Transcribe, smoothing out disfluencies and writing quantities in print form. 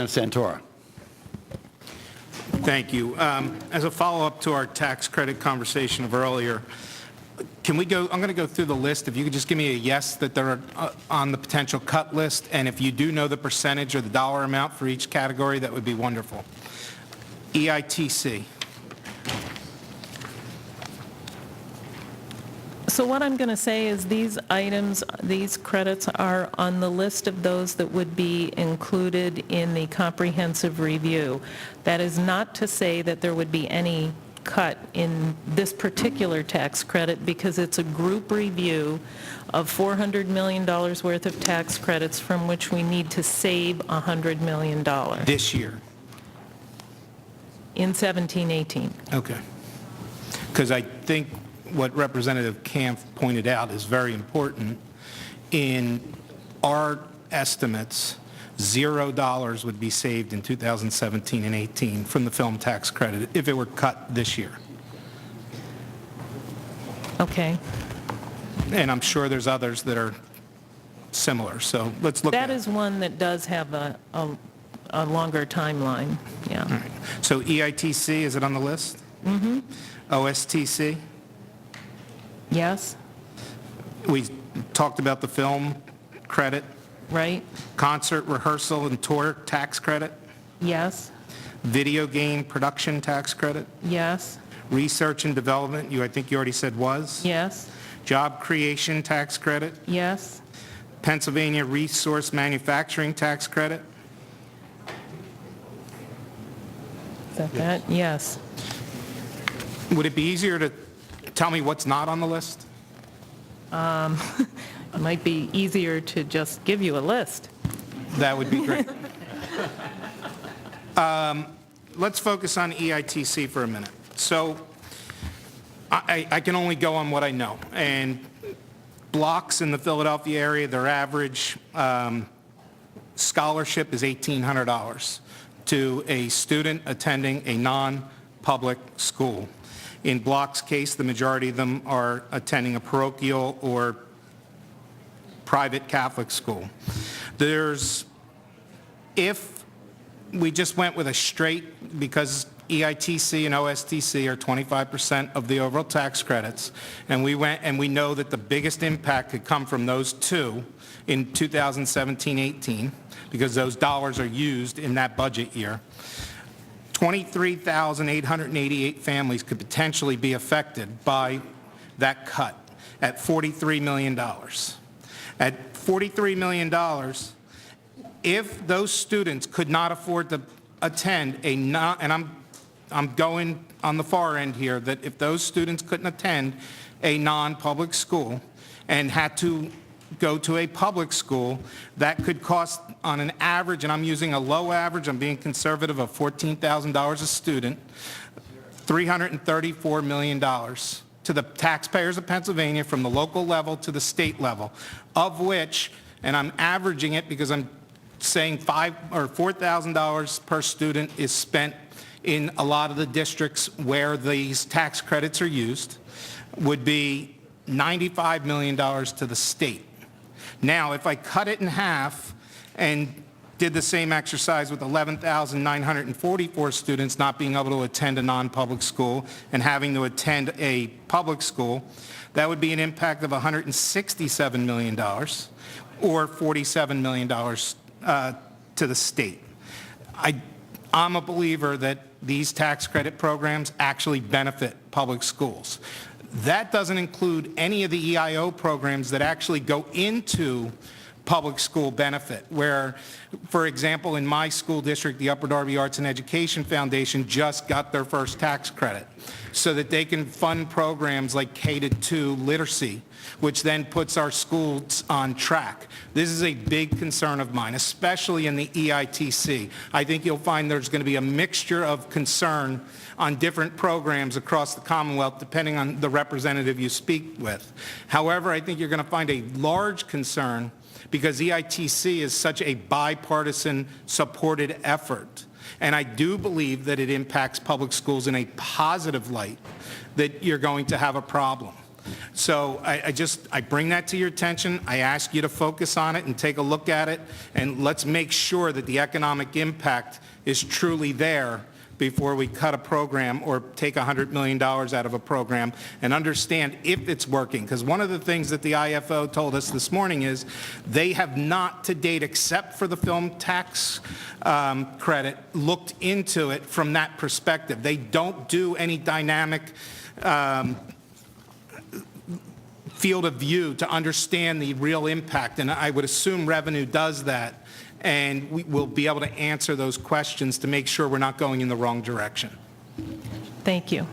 Santora. Thank you. As a follow-up to our tax credit conversation of earlier, can we go, I'm going to go through the list. If you could just give me a yes that they're on the potential cut list, and if you do know the percentage or the dollar amount for each category, that would be wonderful. EITC. So what I'm going to say is these items, these credits are on the list of those that would be included in the comprehensive review. That is not to say that there would be any cut in this particular tax credit because it's a group review of $400 million worth of tax credits from which we need to save $100 million. This year. In 17-18. Okay. Because I think what Representative Kampf pointed out is very important. In our estimates, $0 would be saved in 2017 and 18 from the film tax credit if it were cut this year. Okay. And I'm sure there's others that are similar, so let's look at That is one that does have a longer timeline, yeah. All right. So EITC, is it on the list? Mm-hmm. OSTC? Yes, We talked about the film credit. right? Concert, rehearsal, and tour tax credit. Yes, Video game production tax credit. yes, Research and development, I think you already said was. yes, Job creation tax credit. yes, Pennsylvania resource manufacturing tax credit. is that that? Yes. Would it be easier to tell me what's not on the list? It might be easier to just give you a list. That would be great. Let's focus on EITC for a minute. So I can only go on what I know. And blocks in the Philadelphia area, their average scholarship is $1,800 to a student attending a non-public school. In Block's case, the majority of them are attending a parochial or private Catholic school. If we just went with a straight, because EITC and OSTC are 25% of the overall tax credits, and we know that the biggest impact could come from those two in 2017-18, because those dollars are used in that budget year. 23,888 families could potentially be affected by that cut at $43 million. At $43 million, if those students could not afford to attend and I'm going on the far end here, that if those students couldn't attend a non-public school and had to go to a public school, that could cost on an average, and I'm using a low average, I'm being conservative, of $14,000 a student, $334 million to the taxpayers of Pennsylvania from the local level to the state level, of which, and I'm averaging it because I'm saying $4,000 per student is spent in a lot of the districts where these tax credits are used, would be $95 million to the state. Now, if I cut it in half and did the same exercise with 11,944 students not being able to attend a non-public school and having to attend a public school, that would be an impact of $167 million or $47 million to the state. I'm a believer that these tax credit programs actually benefit public schools. That doesn't include any of the EIO programs that actually go into public school benefit, where, for example, in my school district, the Upper Darby Arts and Education Foundation just got their first tax credit so that they can fund programs like K-2 literacy, which then puts our schools on track. This is a big concern of mine, especially in the EITC. I think you'll find there's going to be a mixture of concern on different programs across the Commonwealth, depending on the representative you speak with. However, I think you're going to find a large concern because EITC is such a bipartisan supported effort. And I do believe that it impacts public schools in a positive light, that you're going to have a problem. So I bring that to your attention. I ask you to focus on it and take a look at it, and let's make sure that the economic impact is truly there before we cut a program or take $100 million out of a program, and understand if it's working. Because one of the things that the IFO told us this morning is they have not to date, except for the film tax credit, looked into it from that perspective. They don't do any dynamic field of view to understand the real impact, and I would assume revenue does that. And we will be able to answer those questions to make sure we're not going in the wrong direction. Thank you.